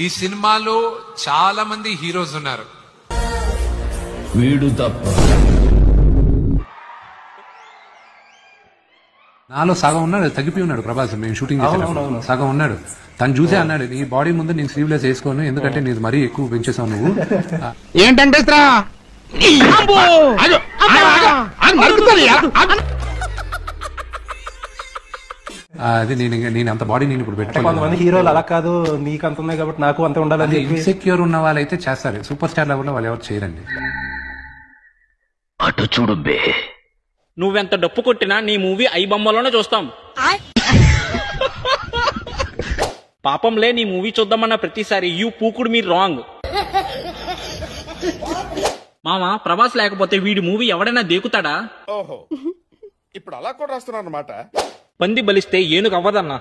ఈ సినిమాలో చాలా మంది హీరోస్ ఉన్నారు. వీడు తప్ప నాలో సగం ఉన్నాడు, తగ్గిపోయి ఉన్నాడు ప్రభాస్. మేము షూటింగ్ చేసాం, సగం ఉన్నాడు. తను చూసే అన్నాడు, నీ బాడీ ముందు నేను స్లీవ్లెస్ వేసుకోను, ఎందుకంటే నీది మరీ ఎక్కువ పెంచేసావు నువ్వు. ఏంటంటే అది నేను అంత బాడీ నేను ఇప్పుడు పెట్టుకోవాలి. కొంతమంది హీరోలు అలా కాదు, నీకు అంత ఉన్నాయి కాబట్టి నాకు అంత ఉండాలని. ఇన్సెక్యూర్ ఉన్న వాళ్ళైతే చేస్తారు, సూపర్ స్టార్ లెవెల్లో వాళ్ళు ఎవరు చేయరండి. అటు చూడు బే, నువ్వెంత డప్పు కొట్టినా నీ మూవీ ఐ బొమ్మలోనే చూస్తాం. పాపంలే నీ మూవీ చూద్దామన్న ప్రతిసారి యూ పూకుడు మీరు రాంగ్. మామా ప్రభాస్ లేకపోతే వీడి మూవీ ఎవడైనా దేకుతాడా? ఓహో, ఇప్పుడు అలా కూడా రాస్తున్నారు అన్నమాట. పంది బలిస్తే ఏనుగు అవ్వదన్నా.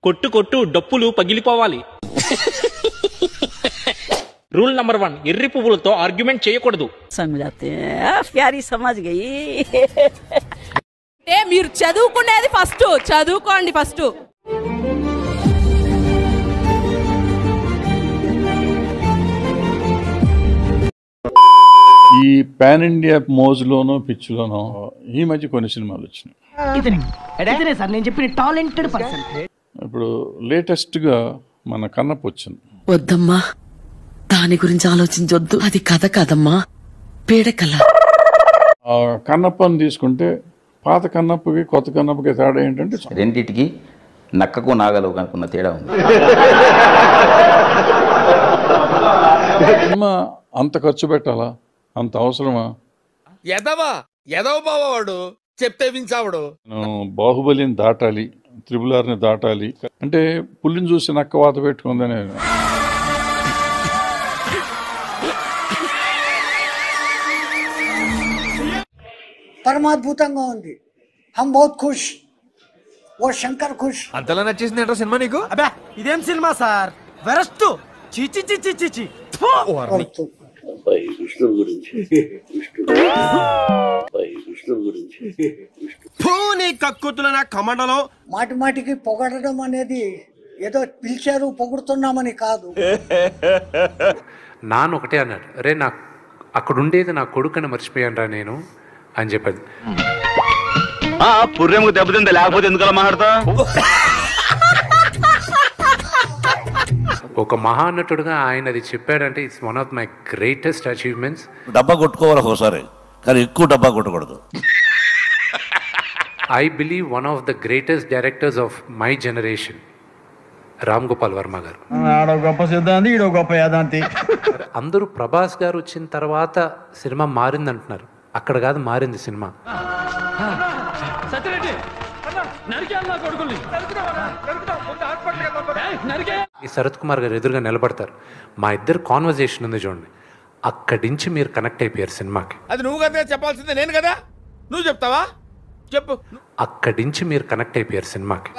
కొట్టు కొట్టు డప్పులు పగిలిపోవాలి. రూల్ నంబర్ 1, ఎర్రి పువ్వులతో ఆర్గ్యుమెంట్ చేయకూడదు. మీరు చదువుకునేది ఫస్ట్, చదువుకోండి ఫస్ట్. ఈ పాన్ ఇండియా మోజులోనో పిచ్చిలోనో ఈ మధ్య కొన్ని సినిమాలు వచ్చినాయి. ఇప్పుడు లేటెస్ట్ గా మన కన్నప్ప వచ్చింది. వద్దమ్మా, దాని గురించి ఆలోచించొద్దు, అది కథ కాదమ్మా, పీడకల. ఆ కన్నప్పని తీసుకుంటే పాత కన్నప్పకి కొత్త కన్నప్పకి తేడా ఏంటంటే రెండిటికి నక్కకు నాగలు కనుక్కున్న తేడా ఉంది. సినిమా అంత ఖర్చు పెట్టాలా, అంత అవసరమా? ఎదవ బావాడు చెప్తే వించావుడు. బాహుబలిని దాటాలి, త్రిబుల్-ఆర్ని దాటాలి అంటే పుల్లిని చూసి నక్క వాత పెట్టుకుందనే. పరమాద్భుతంగా ఉంది. హమ్ బహుత్ ఖుష్, ఓ శంకర్ ఖుష్. అంతలా నచ్చేసింది ఏంటో సినిమా నీకు? అబ్బా ఇదేం సినిమా సార్, వెరస్ట్. చీచి చీచి చీచి. కక్కుతుల కమండలో మాటి మాటికి పొగడడం అనేది ఏదో పిలిచారు పొగుడుతున్నామని కాదు. నాన్న ఒకటే అన్నాడు, అరే నాకు అక్కడ ఉండేది నా కొడుకుని మర్చిపోయాను రా నేను అని చెప్పేది. పుర్రెముకు దెబ్బతిందా, లేకపోతే ఎందుకలా మాట్లాడతా? ఒక మహానటుడుగా ఆయన అది చెప్పాడంటే it's one of my greatest achievements. డబ్బా కొట్టుకోవాలి ఒకసారి, కానీ ఎక్కువ డబ్బా కొట్టకూడదు. I believe one of the greatest directors of my generation Ram Gopal Varma గారు. గొప్ప సిద్ధాంతి, ఈడో గొప్ప యాదాంతి. అందరూ ప్రభాస్ గారు వచ్చిన తర్వాత సినిమా మారింది అంటున్నారు, అక్కడ కాదు మారింది సినిమా. ఈ శరత్ కుమార్ గారు ఎదురుగా నిలబడతారు, మా ఇద్దరు కాన్వర్జేషన్ ఉంది చూడండి, అక్కడి నుంచి మీరు కనెక్ట్ అయిపోయారు సినిమాకి. అది నువ్వు కదా చెప్పాల్సిందే, నేను కదా. నువ్వు చెప్తావా? చెప్పు. అక్కడి నుంచి మీరు కనెక్ట్ అయిపోయారు సినిమాకి.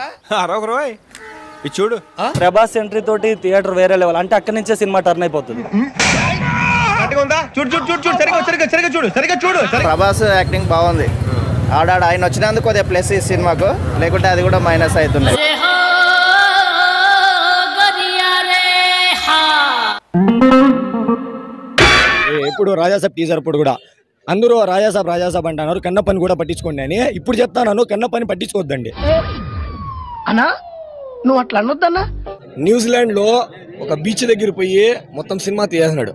చూడు, ప్రభాస్ ఎంట్రీ తోటి థియేటర్ వేరే లెవెల్, అంటే అక్కడి నుంచే సినిమా టర్న్ అయిపోతుంది. ప్రభాస్ యాక్టింగ్ బాగుంది. ఆయన వచ్చినందుకు అదే ప్లస్ ఈ సినిమాకు, లేకుంటే అది కూడా మైనస్ అవుతుంది. ఇప్పుడు రాజాసాబ్ టీజర్ ఇప్పుడు కూడా అందరూ రాజాసాబ్ అంటున్నారు, కన్నప్పని కూడా పట్టించుకోండి అని. ఇప్పుడు చెప్తాను, కన్నప్పని పట్టించుకోవద్దండి అన్నా, నువ్వు అట్లా అనొద్దన్నా. న్యూజిలాండ్ లో ఒక బీచ్ దగ్గర పోయి మొత్తం సినిమా తీసేస్తున్నాడు.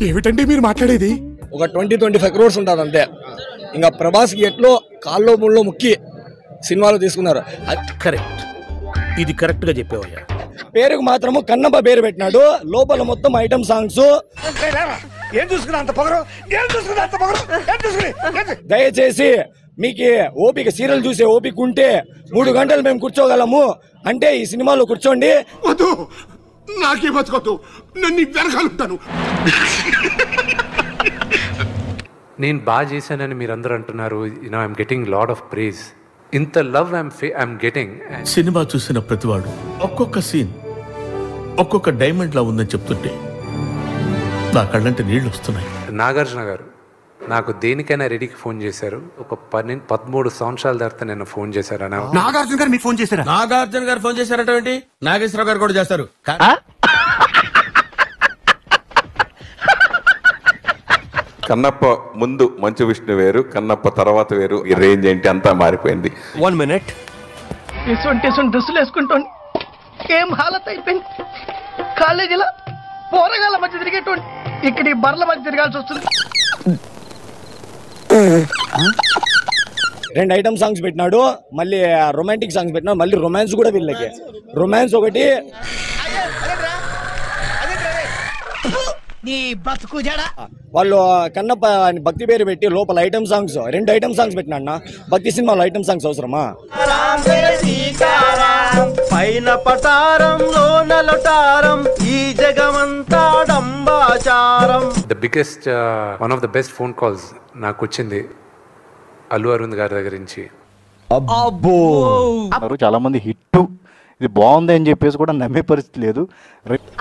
ఏమిటండి మీరు మాట్లాడేది? ఒక 20-25 crores ఉంటుంది అంతే. ఇంకా ప్రభాస్కి ఎట్లో కాల్లో ముళ్ళో ముక్కి సినిమాలో తీసుకున్నారు. కరెక్ట్, ఇది కరెక్ట్ గా చెప్పావయ్యా. పేరుకు మాత్రము కన్నప్ప పేరు పెట్టినాడు, లోపల మొత్తం ఐటమ్ సాంగ్స్. దయచేసి మీకు ఓపిక, సీరియల్ చూసే ఓపిక ఉంటే 3 గంటలు మేము కూర్చోగలము అంటే ఈ సినిమాలో కూర్చోండి. నాకే బతుకోద్దు, నన్ను వెనకాలుంటాను. నేను బాగా చేశానని మీరు అందరూ అంటున్నారు, I'm getting lot of praise. ఇంత లవ్ ఐఎమ్ గెటింగ్. సినిమా చూసిన ప్రతివాడు ఒక్కొక్క సీన్ ఒక్కొక్క డైమండ్ లా ఉందని చెప్తుంటే నా కళ్ళంటే నీళ్ళు వస్తున్నాయి. నాగార్జున గారు నాకు దేనికైనా రెడీకి ఫోన్ చేశారు. ఒక 13 సంవత్సరాల తర్వాత నేను ఫోన్ చేశారు అన్న. నాగార్జున గారు మీకు ఫోన్ చేశారా? నాగార్జున గారు ఫోన్ చేశారట. నాగేశ్వరరావు గారు కూడా చేస్తారు. కన్నప్ప ముందు మంచు విష్ణు వేరు, కన్నప్ప తర్వాత వేరు. ఈ రేంజ్ ఏంటి అంతా మారిపోయింది. 1 minute. డ్రెస్సులు వేసుకుంటాను ఏం హాలత్ అయిపోయింది. కాలేజీలో పోరగాళ్ళ మధ్య తిరిగేటువంటి ఇక్కడ ఈ బర్ల మధ్య తిరగాల్సి వస్తుంది. 2 ఐటమ్ సాంగ్స్ పెట్టినాడు, మళ్ళీ రొమాంటిక్ సాంగ్స్ పెట్టినాడు, మళ్ళీ రొమాన్స్ కూడా వీళ్ళకి. రొమాన్స్ ఒకటి, వాళ్ళు కన్నప్ప భక్తి పేరు పెట్టి లోపల ఐటమ్ సాంగ్స్ 2 ఐటమ్ సాంగ్స్ పెట్టినా అన్న. భక్తి సినిమాలో ఐటమ్ సాంగ్స్ అవసరమా? పైన పటారం లోన లొటారం ఈ జగమంతా డంబాచారం. The biggest one of the best phone calls నాకు వచ్చింది అల్లు అరవింద్ గారి దగ్గర నుంచి. చాలా మంది హిట్ ఇది బాగుంది అని చెప్పేసి కూడా నమ్మే పరిస్థితి లేదు.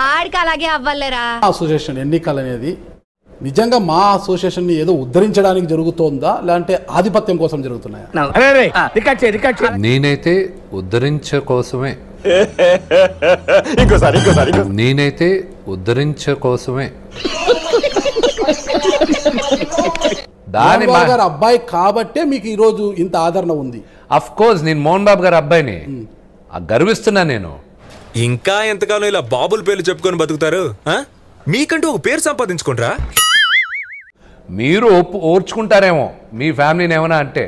ఆడికి అలాగే అవ్వలేరా? అసోసియేషన్ ఎన్నికలు అనేది నిజంగా మా అసోసియేషన్ ని ఏదో ఉద్ధరించడానికి జరుగుతోందా, లేదంటే ఆధిపత్యం కోసం జరుగుతున్నాయా? నేనైతే ఉద్ధరించ కోసమే నేనైతే ఉద్ధరించ కోసమే దాని గారి అబ్బాయి కాబట్టే మీకు ఈ రోజు ఇంత ఆదరణ ఉంది. అఫ్ కోర్స్ నేను మోహన్ బాబు గారి అబ్బాయిని, గర్విస్తున్నా నేను. ఇంకా ఎంతకాలం ఇలా బాబుల పేర్లు చెప్పుకొని బతుకుతారు? మీకంటూ ఒక పేరు సంపాదించుకుంటారా? మీరు ఓర్చుకుంటారేమో మీ ఫ్యామిలీని ఏమన్నా అంటే.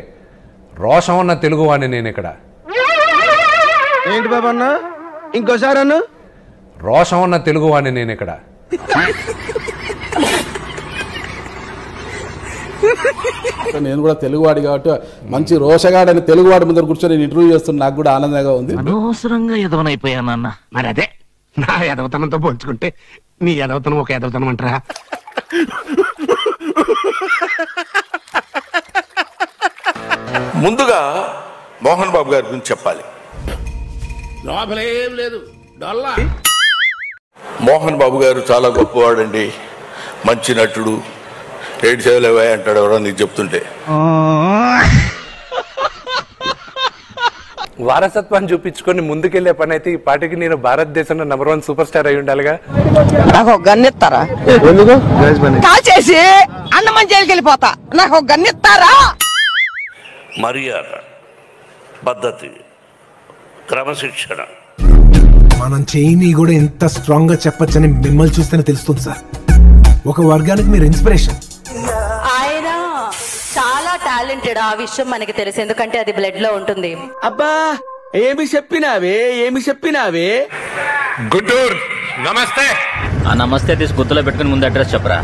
రోషం ఉన్న తెలుగు వాడిని నేను ఇక్కడ. ఏంటి బాబా అన్న, ఇంకోసారి అన్న? రోషం ఉన్న తెలుగు వాడిని నేను ఇక్కడ. నేను కూడా తెలుగువాడి కాబట్టి మంచి రోషగాడని తెలుగువాడి ముందర కూర్చొని నేను ఇంటర్వ్యూ చేస్తున్నా, నాకు కూడా ఆనందంగా ఉంది. అనవసరంగా ఎదవనైపోయానన్న. మరి అదే నా ఎదవతనంతో పోల్చుకుంటే నీ ఎదవతనం ఒక ఎదవతనం అంటారా? ముందుగా మోహన్ బాబు గారి గురించి చెప్పాలి. లోపలేం లేదు, మోహన్ బాబు గారు చాలా గొప్పవాడండి, మంచి నటుడు. 7 సేవలు అంటాడు ఎవరో నీకు చెప్తుంటే. వారసత్వాన్ని చూపించుకొని ముందుకెళ్లే పని అయితే ఈ పాటికి నేను భారతదేశంలో నంబర్ 1 సూపర్ స్టార్ అయి ఉండాలిగా. నాకు ఒక గన్నిస్తారా? కాల్చేసి అన్నమని జైలుకి వెళ్ళిపోతా. నాకు ఒక గన్నిస్తారా? మర్యాద, పద్ధతి, క్రమశిక్షణ. మనం చేయని కూడా ఎంత స్ట్రాంగ్ గా చెప్పొచ్చని మిమ్మల్ని చూస్తేనే తెలుస్తుంది సార్. ఒక వర్గానికి మీరు ఇన్స్పిరేషన్. ఆయన చాలా టాలెంటెడ్, ఆ విషయం మనకి తెలుసు, ఎందుకంటే అది బ్లడ్ లో ఉంటుంది. అబ్బా ఏమి చెప్పినావే. గుంటూరు నమస్తే. ఆ నమస్తే తీసి గుర్తులో పెట్టుకుని ముందు అడ్రస్ చెప్పరా.